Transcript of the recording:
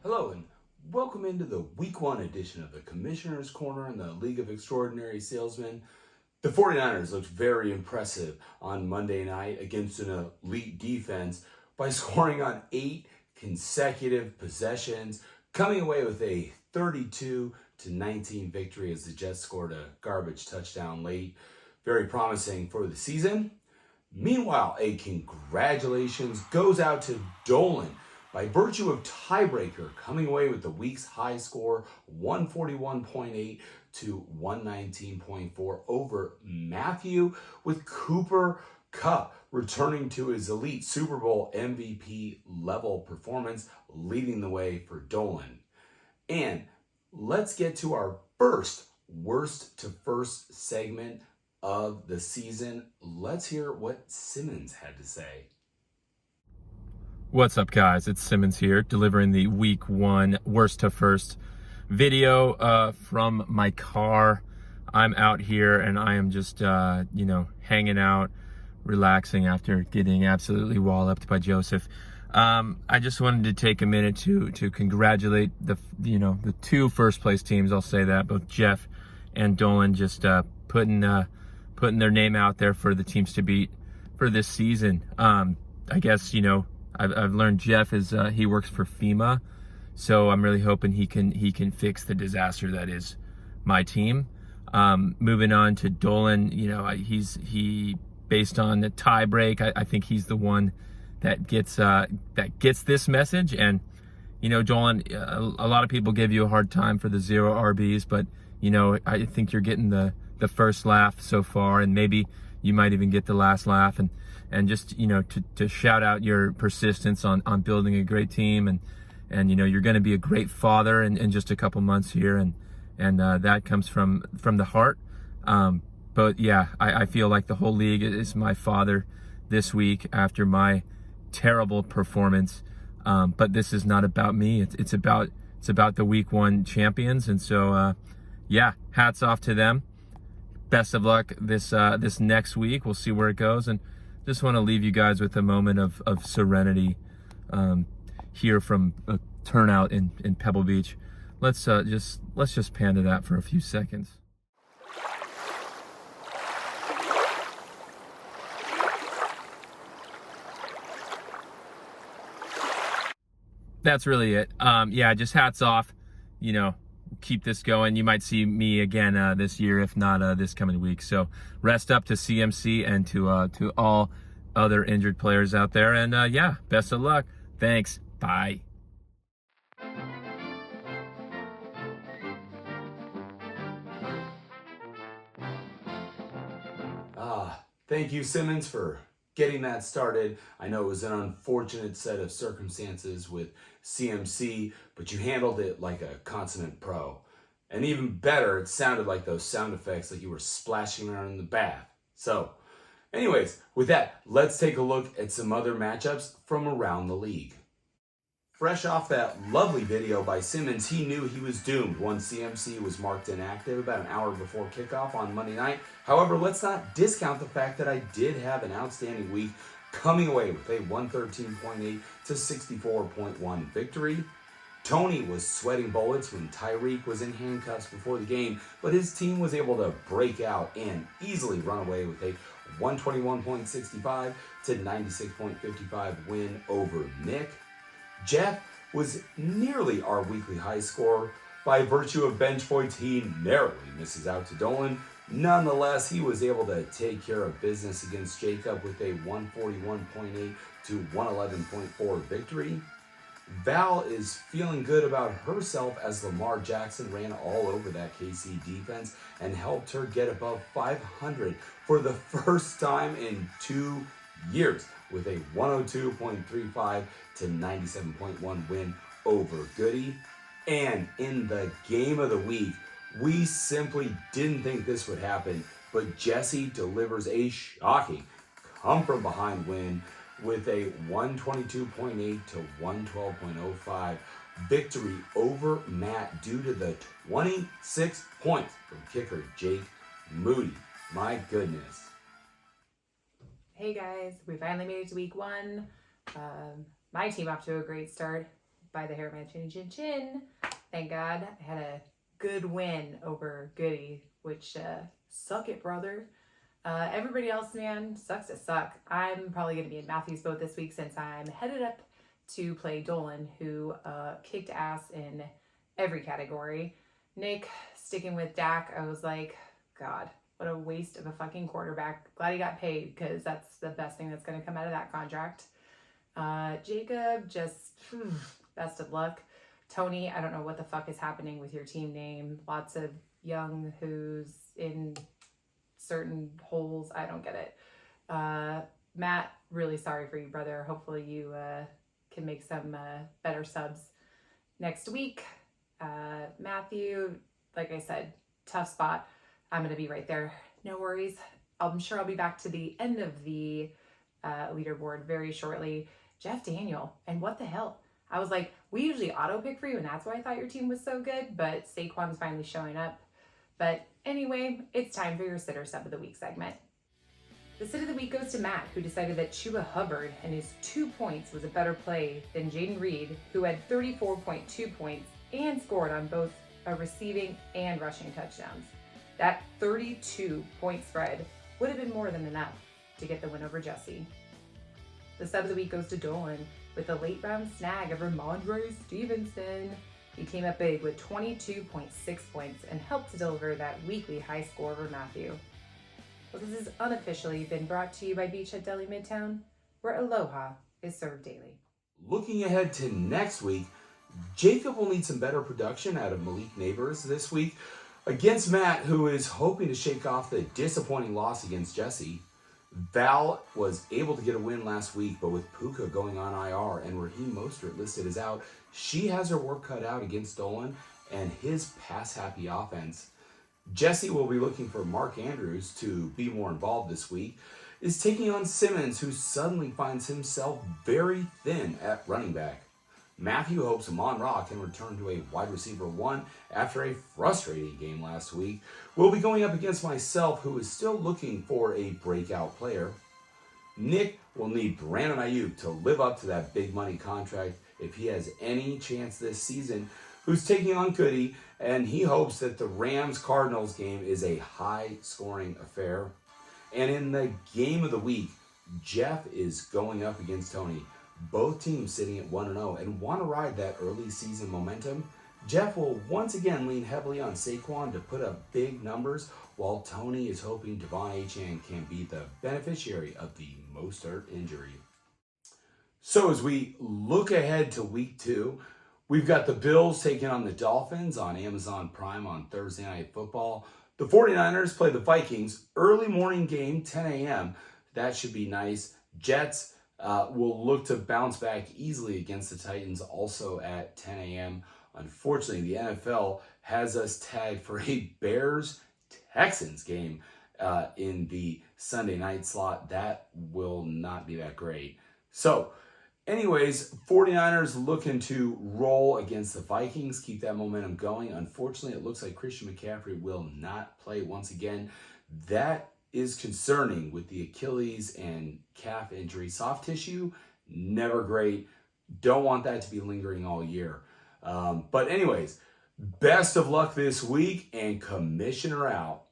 Hello and welcome into the week one edition of the Commissioner's Corner in the League of Extraordinary Salesmen. The 49ers looked very impressive on Monday night against an elite defense by scoring on 8 consecutive possessions, coming away with a 32-19 victory as the Jets scored a garbage touchdown late. Very promising for the season. Meanwhile, a congratulations goes out to Dolan by virtue of tiebreaker, coming away with the week's high score, 141.8 to 119.4 over Matthew, with Cooper Kupp returning to his elite Super Bowl MVP level performance, leading the way for Dolan. And let's get to our first worst to first segment of the season. Let's hear what Simmons had to say. What's up, guys? It's Simmons here, delivering the week one worst to first video from my car. I'm out here and I am just, hanging out, relaxing after getting absolutely walloped by Joseph. I just wanted to take a minute to congratulate the two first place teams. I'll say that, both Jeff and Dolan, just putting their name out there for the teams to beat for this season. I guess, I've learned Jeff is he works for FEMA, so I'm really hoping he can fix the disaster that is my team. Moving on to Dolan, he based on the tie break, I think he's the one that gets this message. And Dolan, a lot of people give you a hard time for the 0 RBs, but I think you're getting the first laugh so far, and maybe you might even get the last laugh. And just to shout out your persistence on building a great team, and you're going to be a great father in just a couple months here, and that comes from the heart. But yeah, I feel like the whole league is my father this week after my terrible performance. But this is not about me. It's about the week one champions, and so yeah, hats off to them. Best of luck this next week. We'll see where it goes, and just want to leave you guys with a moment of serenity here from a turnout in Pebble Beach. Let's just pan to that for a few seconds. That's really it. Yeah, just hats off. Keep this going. You might see me again this year, if not this coming week. So rest up to CMC and to all other injured players out there. And yeah, best of luck. Thanks. Bye. Thank you, Simmons, for getting that started. I know it was an unfortunate set of circumstances with CMC, but you handled it like a consummate pro. And even better, it sounded like those sound effects, like you were splashing around in the bath. So, anyways, with that, let's take a look at some other matchups from around the league. Fresh off that lovely video by Simmons, he knew he was doomed once CMC was marked inactive about an hour before kickoff on Monday night. However, let's not discount the fact that I did have an outstanding week, coming away with a 113.8 to 64.1 victory. Tony was sweating bullets when Tyreek was in handcuffs before the game, but his team was able to break out and easily run away with a 121.65 to 96.55 win over Nick. Jeff was nearly our weekly high score. By virtue of bench points, he narrowly misses out to Dolan. Nonetheless, he was able to take care of business against Jacob with a 141.8 to 111.4 victory. Val is feeling good about herself as Lamar Jackson ran all over that KC defense and helped her get above 500 for the first time in 2 years with a 102.35 to 97.1 win over Goody. And in the game of the week, we simply didn't think this would happen, but Jesse delivers a shocking come-from-behind win with a 122.8 to 112.05 victory over Matt due to the 26 points from kicker Jake Moody. My goodness. Hey guys, we finally made it to week one. My team off to a great start by the hair of my chinny chin chin. Thank God. I had a good win over Goody, which suck it, brother. Everybody else, man, sucks to suck. I'm probably going to be in Matthew's boat this week since I'm headed up to play Dolan, who kicked ass in every category. Nick, sticking with Dak, I was like, God, what a waste of a fucking quarterback. Glad he got paid, because that's the best thing that's going to come out of that contract. Jacob, just best of luck. Tony, I don't know what the fuck is happening with your team name. Lots of young who's in certain holes. I don't get it. Matt, really sorry for you, brother. Hopefully you can make some better subs next week. Matthew, like I said, tough spot. I'm going to be right there. No worries. I'm sure I'll be back to the end of the leaderboard very shortly. Jeff Daniel, and what the hell? I was like, we usually auto pick for you, and that's why I thought your team was so good, but Saquon's finally showing up. But anyway, it's time for your Sitter Sub of the Week segment. The Sit of the Week goes to Matt, who decided that Chuba Hubbard and his 2 points was a better play than Jaden Reed, who had 34.2 points and scored on both a receiving and rushing touchdowns. That 32-point spread would have been more than enough to get the win over Jesse. The Sub of the Week goes to Dolan with a late round snag of Ramondre Stevenson. He came up big with 22.6 points and helped to deliver that weekly high score over Matthew. Well, this has unofficially been brought to you by Beachhead Deli Midtown, where Aloha is served daily. Looking ahead to next week, Jacob will need some better production out of Malik Neighbors this week against Matt, who is hoping to shake off the disappointing loss against Jesse. Val was able to get a win last week, but with Puka going on IR and Raheem Mostert listed as out, she has her work cut out against Dolan and his pass-happy offense. Jesse will be looking for Mark Andrews to be more involved this week, is taking on Simmons, who suddenly finds himself very thin at running back. Matthew hopes Amon-Ra can return to a wide receiver 1 after a frustrating game last week. We'll be going up against myself, who is still looking for a breakout player. Nick will need Brandon Ayuk to live up to that big money contract if he has any chance this season, who's taking on Goody, and he hopes that the Rams-Cardinals game is a high-scoring affair. And in the game of the week, Jeff is going up against Tony. Both teams sitting at 1-0 and want to ride that early season momentum. Jeff will once again lean heavily on Saquon to put up big numbers, while Tony is hoping Devon Achane can be the beneficiary of the Mostert injury. So as we look ahead to week 2, we've got the Bills taking on the Dolphins on Amazon Prime on Thursday Night Football. The 49ers play the Vikings, early morning game, 10 a.m. That should be nice. Jets will look to bounce back easily against the Titans, also at 10 a.m. Unfortunately, the NFL has us tagged for a Bears-Texans game in the Sunday night slot. That will not be that great. So, anyways, 49ers looking to roll against the Vikings, keep that momentum going. Unfortunately, it looks like Christian McCaffrey will not play once again. That is concerning with the Achilles and calf injury. Soft tissue, never great. Don't want that to be lingering all year. But anyways, best of luck this week, and Commissioner out.